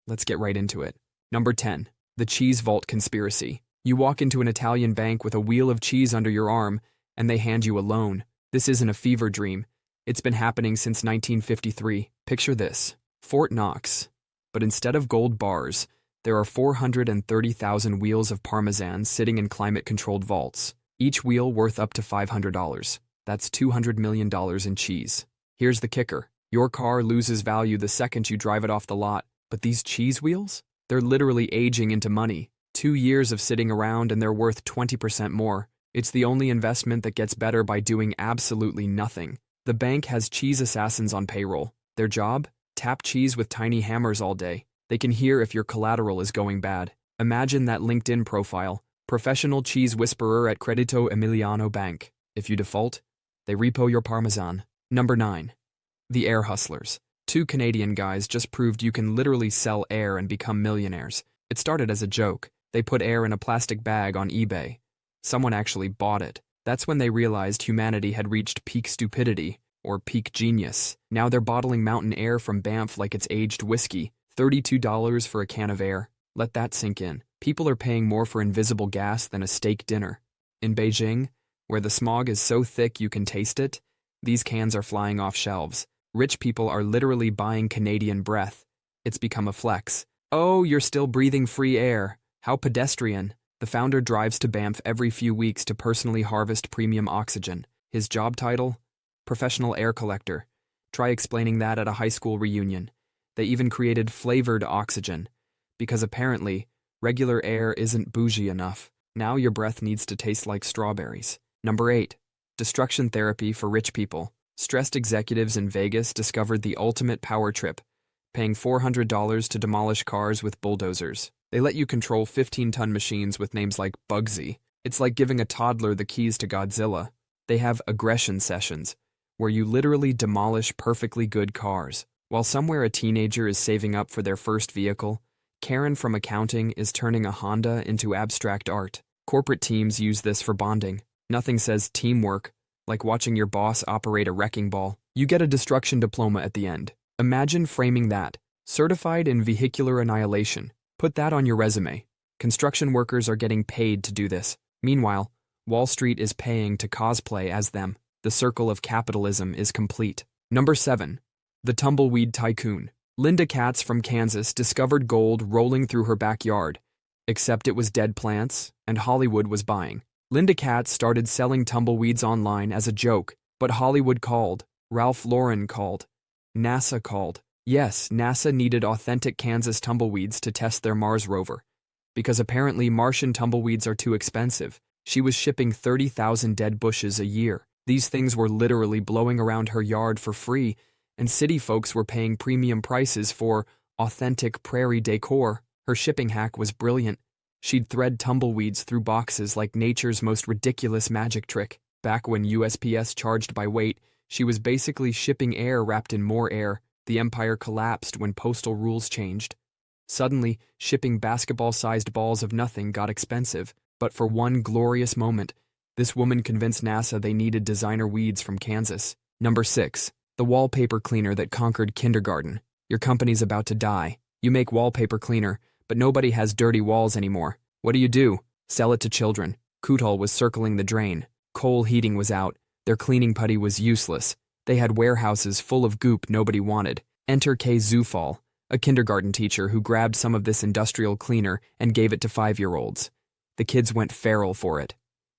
Let's get right into it. Number 10. The Cheese Vault Conspiracy. You walk into an Italian bank with a wheel of cheese under your arm, and they hand you a loan. This isn't a fever dream. It's been happening since 1953. Picture this. Fort Knox. But instead of gold bars, there are 430,000 wheels of Parmesan sitting in climate-controlled vaults, each wheel worth up to $500. That's $200 million in cheese. Here's the kicker. Your car loses value the second you drive it off the lot, but these cheese wheels? They're literally aging into money. 2 years of sitting around and they're worth 20% more. It's the only investment that gets better by doing absolutely nothing. The bank has cheese assassins on payroll. Their job? Tap cheese with tiny hammers all day. They can hear if your collateral is going bad. Imagine that LinkedIn profile. Professional cheese whisperer at Credito Emiliano Bank. If you default, they repo your Parmesan. Number 9. The Air Hustlers. 2 Canadian guys just proved you can literally sell air and become millionaires. It started as a joke. They put air in a plastic bag on eBay. Someone actually bought it. That's when they realized humanity had reached peak stupidity, or peak genius. Now they're bottling mountain air from Banff like it's aged whiskey. $32 for a can of air. Let that sink in. People are paying more for invisible gas than a steak dinner. In Beijing, where the smog is so thick you can taste it, these cans are flying off shelves. Rich people are literally buying Canadian breath. It's become a flex. Oh, you're still breathing free air. How pedestrian. The founder drives to Banff every few weeks to personally harvest premium oxygen. His job title? Professional air collector. Try explaining that at a high school reunion. They even created flavored oxygen. Because apparently, regular air isn't bougie enough. Now your breath needs to taste like strawberries. Number 8. Destruction therapy for rich people. Stressed executives in Vegas discovered the ultimate power trip, paying $400 to demolish cars with bulldozers. They let you control 15-ton machines with names like Bugsy. It's like giving a toddler the keys to Godzilla. They have aggression sessions, where you literally demolish perfectly good cars. While somewhere a teenager is saving up for their first vehicle, Karen from accounting is turning a Honda into abstract art. Corporate teams use this for bonding. Nothing says teamwork like watching your boss operate a wrecking ball. You get a destruction diploma at the end. Imagine framing that. Certified in vehicular annihilation. Put that on your resume. Construction workers are getting paid to do this. Meanwhile, Wall Street is paying to cosplay as them. The circle of capitalism is complete. Number 7. The Tumbleweed Tycoon. Linda Katz from Kansas discovered gold rolling through her backyard. Except it was dead plants, and Hollywood was buying. Linda Katz started selling tumbleweeds online as a joke, but Hollywood called, Ralph Lauren called, NASA called. Yes, NASA needed authentic Kansas tumbleweeds to test their Mars rover. Because apparently Martian tumbleweeds are too expensive, she was shipping 30,000 dead bushes a year. These things were literally blowing around her yard for free, and city folks were paying premium prices for authentic prairie decor. Her shipping hack was brilliant. She'd thread tumbleweeds through boxes like nature's most ridiculous magic trick. Back when USPS charged by weight, she was basically shipping air wrapped in more air. The empire collapsed when postal rules changed. Suddenly, shipping basketball-sized balls of nothing got expensive. But for one glorious moment, this woman convinced NASA they needed designer weeds from Kansas. Number 6. The wallpaper cleaner that conquered kindergarten. Your company's about to die. You make wallpaper cleaner, but nobody has dirty walls anymore. What do? Sell it to children. Kootal was circling the drain. Coal heating was out. Their cleaning putty was useless. They had warehouses full of goop nobody wanted. Enter K. Zufall, a kindergarten teacher who grabbed some of this industrial cleaner and gave it to 5-year-olds. The kids went feral for it.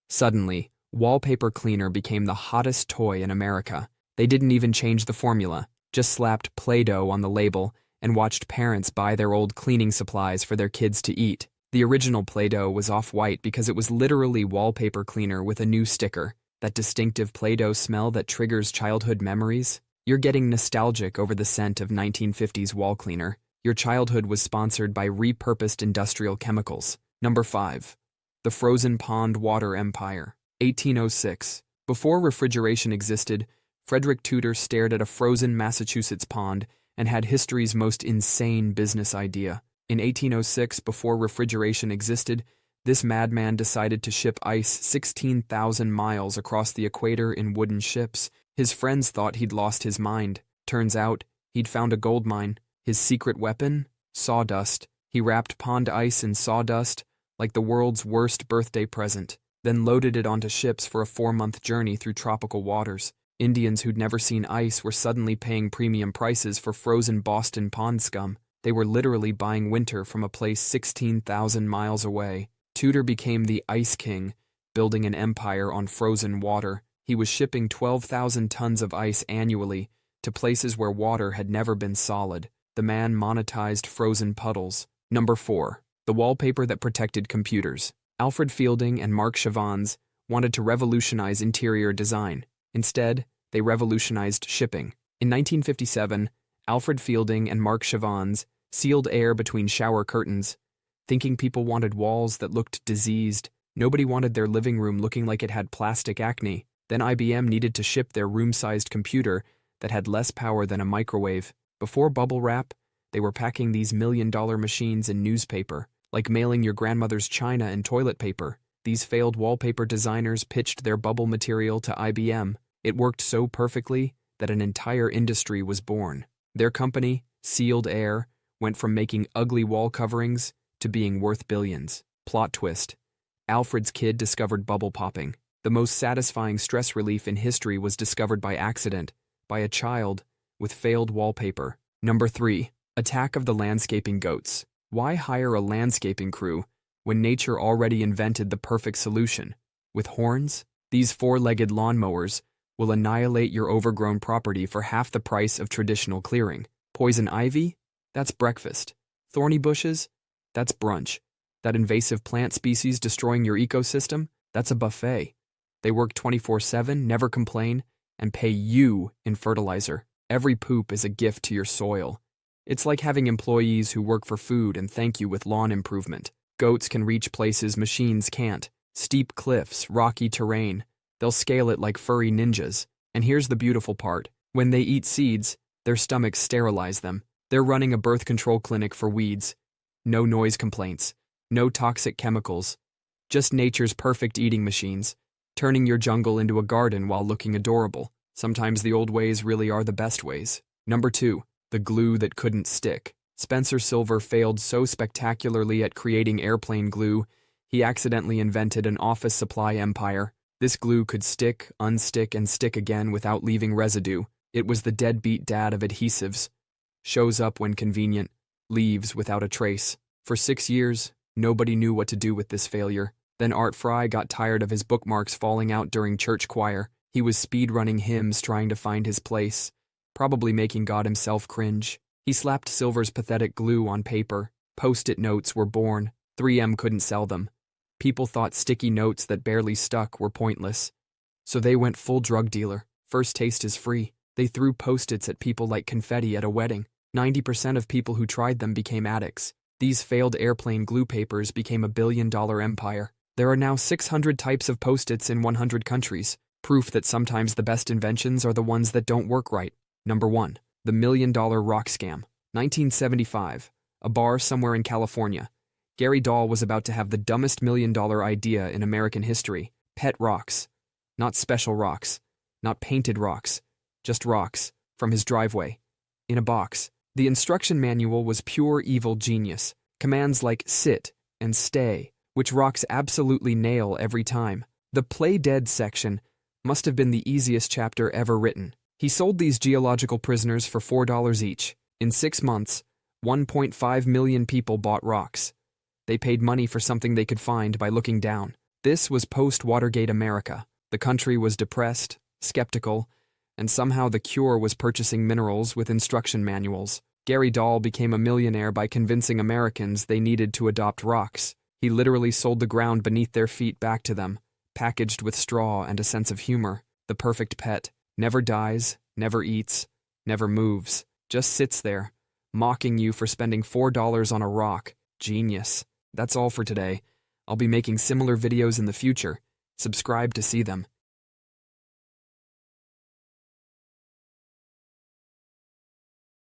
Suddenly, wallpaper cleaner became the hottest toy in America. They didn't even change the formula, just slapped Play-Doh on the label and watched parents buy their old cleaning supplies for their kids to eat. The original Play-Doh was off-white because it was literally wallpaper cleaner with a new sticker. That distinctive Play-Doh smell that triggers childhood memories? You're getting nostalgic over the scent of 1950s wall cleaner. Your childhood was sponsored by repurposed industrial chemicals. Number 5. The Frozen Pond Water Empire. 1806. Before refrigeration existed, Frederick Tudor stared at a frozen Massachusetts pond and had history's most insane business idea. In 1806, before refrigeration existed, this madman decided to ship ice 16,000 miles across the equator in wooden ships. His friends thought he'd lost his mind. Turns out, he'd found a gold mine. His secret weapon? Sawdust. He wrapped pond ice in sawdust like the world's worst birthday present, then loaded it onto ships for a 4-month journey through tropical waters. Indians who'd never seen ice were suddenly paying premium prices for frozen Boston pond scum. They were literally buying winter from a place 16,000 miles away. Tudor became the Ice King, building an empire on frozen water. He was shipping 12,000 tons of ice annually to places where water had never been solid. The man monetized frozen puddles. Number 4. The wallpaper that protected computers. Alfred Fielding and Marc Chavans wanted to revolutionize interior design. Instead, they revolutionized shipping. In 1957, Alfred Fielding and Marc Chavans sealed air between shower curtains, thinking people wanted walls that looked diseased. Nobody wanted their living room looking like it had plastic acne. Then IBM needed to ship their room-sized computer that had less power than a microwave. Before bubble wrap, they were packing these million-dollar machines in newspaper, like mailing your grandmother's china and toilet paper. These failed wallpaper designers pitched their bubble material to IBM. It worked so perfectly that an entire industry was born. Their company, Sealed Air, went from making ugly wall coverings to being worth billions. Plot twist. Alfred's kid discovered bubble popping. The most satisfying stress relief in history was discovered by accident, by a child, with failed wallpaper. Number 3. Attack of the landscaping goats. Why hire a landscaping crew when nature already invented the perfect solution? With horns, these 4-legged lawnmowers will annihilate your overgrown property for half the price of traditional clearing. Poison ivy? That's breakfast. Thorny bushes? That's brunch. That invasive plant species destroying your ecosystem? That's a buffet. They work 24/7, never complain, and pay you in fertilizer. Every poop is a gift to your soil. It's like having employees who work for food and thank you with lawn improvement. Goats can reach places machines can't. Steep cliffs, rocky terrain. They'll scale it like furry ninjas. And here's the beautiful part. When they eat seeds, their stomachs sterilize them. They're running a birth control clinic for weeds. No noise complaints. No toxic chemicals. Just nature's perfect eating machines, turning your jungle into a garden while looking adorable. Sometimes the old ways really are the best ways. Number 2. The glue that couldn't stick. Spencer Silver failed so spectacularly at creating airplane glue, he accidentally invented an office supply empire. This glue could stick, unstick, and stick again without leaving residue. It was the deadbeat dad of adhesives. Shows up when convenient, leaves without a trace. For 6 years, nobody knew what to do with this failure. Then Art Fry got tired of his bookmarks falling out during church choir. He was speed-running hymns trying to find his place, probably making God himself cringe. He slapped Silver's pathetic glue on paper. Post-it notes were born. 3M couldn't sell them. People thought sticky notes that barely stuck were pointless. So they went full drug dealer. First taste is free. They threw Post-its at people like confetti at a wedding. 90% of people who tried them became addicts. These failed airplane glue papers became a billion-dollar empire. There are now 600 types of Post-its in 100 countries. Proof that sometimes the best inventions are the ones that don't work right. Number 1. The $1 Million Rock Scam. 1975. A bar somewhere in California. Gary Dahl was about to have the dumbest $1 million idea in American history. Pet rocks. Not special rocks. Not painted rocks. Just rocks. From his driveway. In a box. The instruction manual was pure evil genius. Commands like sit and stay, which rocks absolutely nail every time. The Play Dead section must have been the easiest chapter ever written. He sold these geological prisoners for $4 each. In 6 months, 1.5 million people bought rocks. They paid money for something they could find by looking down. This was post-Watergate America. The country was depressed, skeptical, and somehow the cure was purchasing minerals with instruction manuals. Gary Dahl became a millionaire by convincing Americans they needed to adopt rocks. He literally sold the ground beneath their feet back to them, packaged with straw and a sense of humor. The perfect pet. Never dies, never eats, never moves. Just sits there, mocking you for spending $4 on a rock. Genius. That's all for today. I'll be making similar videos in the future. Subscribe to see them.